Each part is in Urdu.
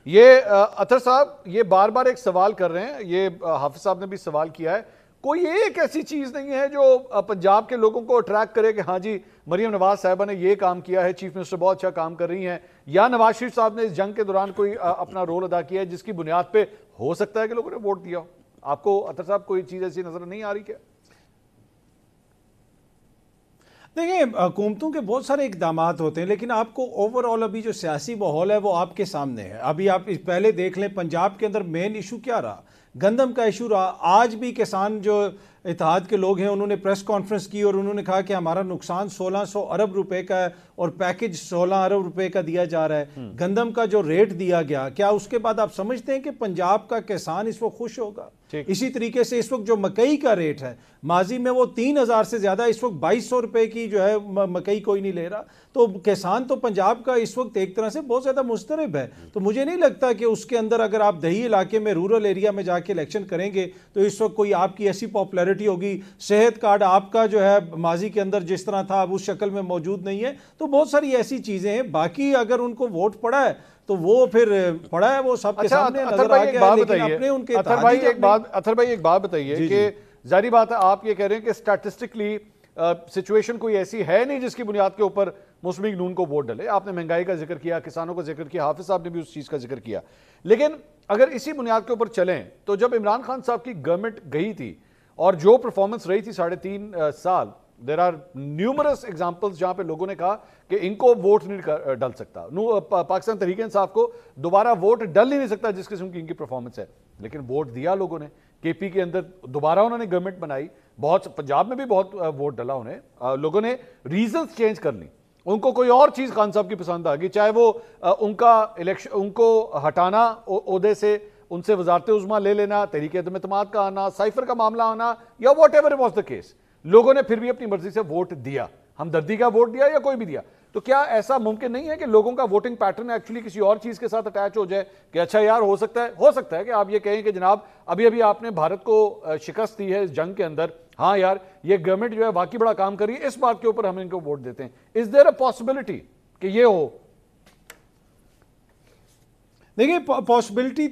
یہ اطہر صاحب یہ بار بار ایک سوال کر رہے ہیں، یہ حافظ صاحب نے بھی سوال کیا ہے، کوئی ایک ایسی چیز نہیں ہے جو پنجاب کے لوگوں کو اٹریکٹ کرے کہ ہاں جی مریم نواز صاحبہ نے یہ کام کیا ہے، چیف منسٹر بہت اچھا کام کر رہی ہیں، یا نواز شریف صاحب نے اس جنگ کے دوران کوئی اپنا رول ادا کیا ہے جس کی بنیاد پہ ہو سکتا ہے کہ لوگوں نے ووٹ دیا ہو؟ آپ کو اطہر صاحب کوئی چیز ایسی نظر نہیں آ رہی کیا؟ دیکھیں، حکومتوں کے بہت سارے اقدامات ہوتے ہیں، لیکن آپ کو اوورآل ابھی جو سیاسی ماحول ہے وہ آپ کے سامنے ہے۔ ابھی آپ پہلے دیکھ لیں پنجاب کے اندر مین ایشو کیا رہا، گندم کا ایشو رہا۔ آج بھی کسان جو اتحاد کے لوگ ہیں انہوں نے پریس کانفرنس کی اور انہوں نے کہا کہ ہمارا نقصان 1600 ارب روپے کا ہے اور پیکج 16 ارب روپے کا دیا جا رہا ہے۔ گندم کا جو ریٹ دیا گیا، کیا اس کے بعد آپ سمجھتے ہیں کہ پنجاب کا کسان اس وقت خوش ہوگا؟ اسی طریقے سے اس وقت جو مکئی کا ریٹ ہے، ماضی میں وہ 3000 سے زیادہ، اس وقت 2200 روپے کی جو ہے مکئی کوئی نہیں لے رہا۔ تو کسان تو پنجاب کا اس وقت ایک طرح سے بہت زیادہ مضطرب ہے۔ تو مجھے نہیں لگتا کہ اس کے اندر اگر آپ دیہی علاقے میں رورل ایریا میں جا کے الیکشن کریں گے تو اس وقت کوئی آپ کی ایسی پاپولیرٹی ہوگی۔ صحت کارڈ آپ کا جو ہے ماضی کے اندر جس طرح تھا اب اس شکل میں موجود نہیں ہے۔ تو بہت ساری ایسی چیزیں ہیں، باقی اگر ان کو ووٹ پڑا ہے تو وہ پھر پڑا ہے، وہ سب کے سامنے نظر آ گیا ہے، لیکن اپنے ان کے اطہر بھائی ایک بات بتائیے کہ ظاہری بات ہے آپ یہ کہہ رہے ہیں کہ اسٹیٹسٹکلی سچویشن کوئی ایسی ہے نہیں جس کی بنیاد کے اوپر مسلم لیگ نون کو ووٹ ڈلے۔ آپ نے مہنگائی کا ذکر کیا، کسانوں کا ذکر کیا، حافظ صاحب نے بھی اس چیز کا ذکر کیا، لیکن اگر اسی بنیاد کے اوپر چلیں تو جب عمران خان صاحب کی گورنمنٹ گئی تھی اور جو پرفارمنس رہی تھی 3.5 سال، دیر آر نیومرس ایگزامپلز جہاں پہ لوگوں نے کہا کہ ان کو ووٹ نہیں ڈل سکتا، پاکستان تحریک انصاف کو دوبارہ ووٹ ڈل ہی نہیں سکتا جس قسم کی ان کی پرفارمنس ہے، لیکن ووٹ دیا لوگوں نے۔ کے پی کے اندر دوبارہ انہوں نے گورنمنٹ بنائی، بہت پنجاب میں بھی بہت ووٹ ڈلا انہیں، لوگوں نے ریزنز چینج کر لی، ان کو کوئی اور چیز خان صاحب کی پسند آ گئی، چاہے وہ ان کا الیکشن، ان کو ہٹانا عہدے سے، ان سے وزارت عظمیٰ لے لینا، تحریک عدم اعتماد کا آنا، سائفر کا معاملہ آنا، یا what ever was the case, لوگوں نے پھر بھی اپنی مرضی سے ووٹ دیا، ہمدردی کا ووٹ دیا یا کوئی بھی دیا۔ تو کیا ایسا ممکن نہیں ہے کہ لوگوں کا ووٹنگ پیٹرن ایکچولی کسی اور چیز کے ساتھ اٹیچ ہو جائے کہ اچھا یار ہو سکتا ہے کہ آپ یہ کہیں کہ جناب ابھی آپ نے بھارت کو شکست دی ہے اس جنگ کے اندر، ہاں یار یہ گورنمنٹ جو ہے واقعی بڑا کام کر رہی ہے، اس بات کے اوپر ہم ان کو ووٹ دیتے ہیں۔ از دیر اے پاسبلٹی کہ یہ ہو؟ دیکھیں، پاسبلٹی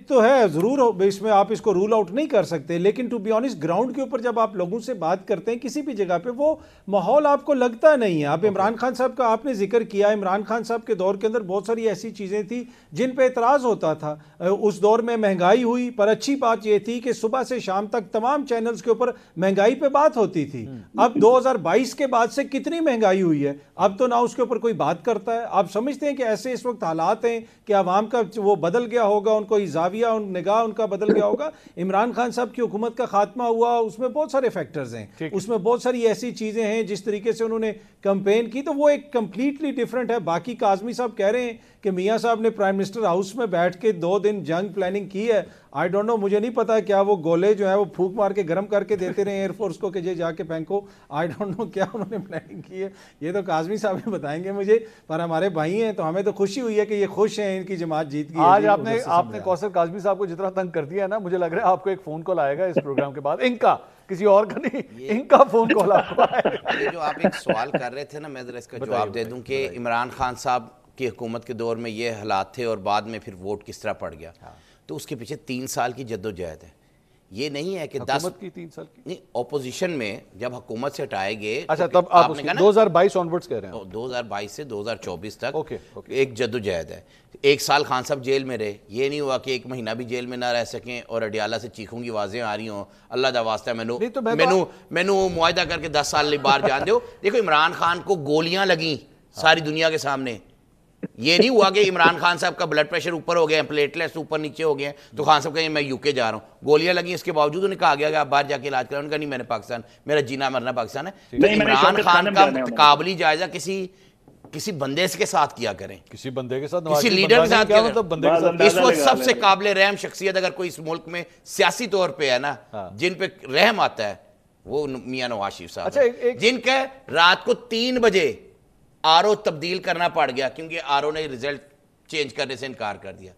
تو ہے ضرور، اس میں آپ اس کو رول آؤٹ نہیں کر سکتے، لیکن ٹو بی آنیسٹ گراؤنڈ کے اوپر جب آپ لوگوں سے بات کرتے ہیں کسی بھی جگہ پہ وہ ماحول آپ کو لگتا نہیں ہے۔ اب عمران خان صاحب کا آپ نے ذکر کیا، عمران خان صاحب کے دور کے اندر بہت ساری ایسی چیزیں تھیں جن پہ اعتراض ہوتا تھا۔ اس دور میں مہنگائی ہوئی، پر اچھی بات یہ تھی کہ صبح سے شام تک تمام چینلز کے اوپر مہنگائی پہ بات ہوتی تھی۔ اب 2022 کے بعد سے کتنی مہنگائی ہوئی ہے، اب تو نہ اس کے اوپر کوئی بات کرتا ہے۔ آپ سمجھتے ہیں کہ ایسے اس وقت حالات ہیں کہ عوام کا وہ بدل گیا ہوگا، ان کو زاویہ نگاہ ان کا بدل گیا ہوگا؟ عمران خان صاحب کی حکومت کا خاتمہ ہوا، اس میں بہت سارے فیکٹرز ہیں، اس میں بہت ساری ایسی چیزیں ہیں، جس طریقے سے انہوں نے کمپین کی تو وہ ایک کمپلیٹلی ڈیفرنٹ ہے۔ باقی کاظمی صاحب کہہ رہے ہیں کہ میاں صاحب نے پرائم منسٹر ہاؤس میں بیٹھ کے 2 دن جنگ پلاننگ کی ہے، آئی ڈونٹ نو، مجھے نہیں پتا کیا وہ گولے جو ہے وہ پھونک مار کے گرم کر کے دیتے رہے ایئر فورس کو کہ یہ جا کے پھینکو، آئی ڈونٹ نو کیا انہوں نے پلاننگ کی ہے، یہ تو کاظمی صاحب ہی بتائیں گے مجھے، پر ہمارے بھائی ہیں تو ہمیں تو خوشی ہوئی ہے کہ یہ خوش ہیں، ان کی جماعت جیت گئی ہے۔ آج آپ نے کوثر کاظمی صاحب کو جتنا تنگ کر دیا ہے نا، مجھے لگ رہا ہے آپ کو ایک فون کال آئے گا اس پروگرام کے بعد، ان کا، کسی اور کا نہیں، ان کا فون کال آپ کو آئے گا۔ یہ جو آپ ایک سوال کر رہے تھے نا، میں ذرا اس کا جواب دے دوں کہ عمران خان صاحب کی حکومت کے دور میں یہ حالات تھے اور بعد میں پھر ووٹ کس طرح پڑ گیا، تو اس کے پیچھے 3 سال کی جد و جہد ہے۔ یہ نہیں ہے کہ 10 حکومت کی 3 سال کی نہیں، اپوزیشن میں جب حکومت سے ہٹائے گئے، اچھا تب آپ 2022 آنورڈز کہہ رہے ہیں، 2022 سے 2024 تک ایک جد و جہد ہے۔ 1 سال خان صاحب جیل میں رہے، یہ نہیں ہوا کہ 1 مہینہ بھی جیل میں نہ رہ سکیں اور اڈیالہ سے چیخوں کی آوازیں آ رہی ہوں اللہ دا واسطہ مینو معاہدہ کر کے 10 سال باہر جان دیو۔ دیکھو عمران خان کو گولیاں لگیں ساری دنیا کے سامنے، یہ نہیں ہوا کہ عمران خان صاحب کا بلڈ پریشر اوپر ہو گیا، پلیٹلیٹس اوپر نیچے ہو گئے تو خان صاحب کہیں میں یو کے جا رہا ہوں، گولیاں لگیں، اس کے باوجود انہیں کہا گیا کہ آپ باہر جا کے علاج کریں، انہوں نے کہا نہیں میں نے پاکستان، میرا جینا مرنا پاکستان ہے۔ تو عمران خان کا قابلی جائزہ کسی بندے کے ساتھ کیا کریں، کسی بندے کے ساتھ، کسی لیڈر کے ساتھ کیا کریں۔ اس وقت سب سے قابل رحم شخصیت اگر کوئی اس ملک میں سیاسی طور پہ ہے نا، جن پہ رحم آتا ہے، وہ میاں نواز شریف صاحب، جن کا رات کو 3 بجے آر او تبدیل کرنا پڑ گیا کیونکہ آر او نے رزلٹ چینج کرنے سے انکار کر دیا۔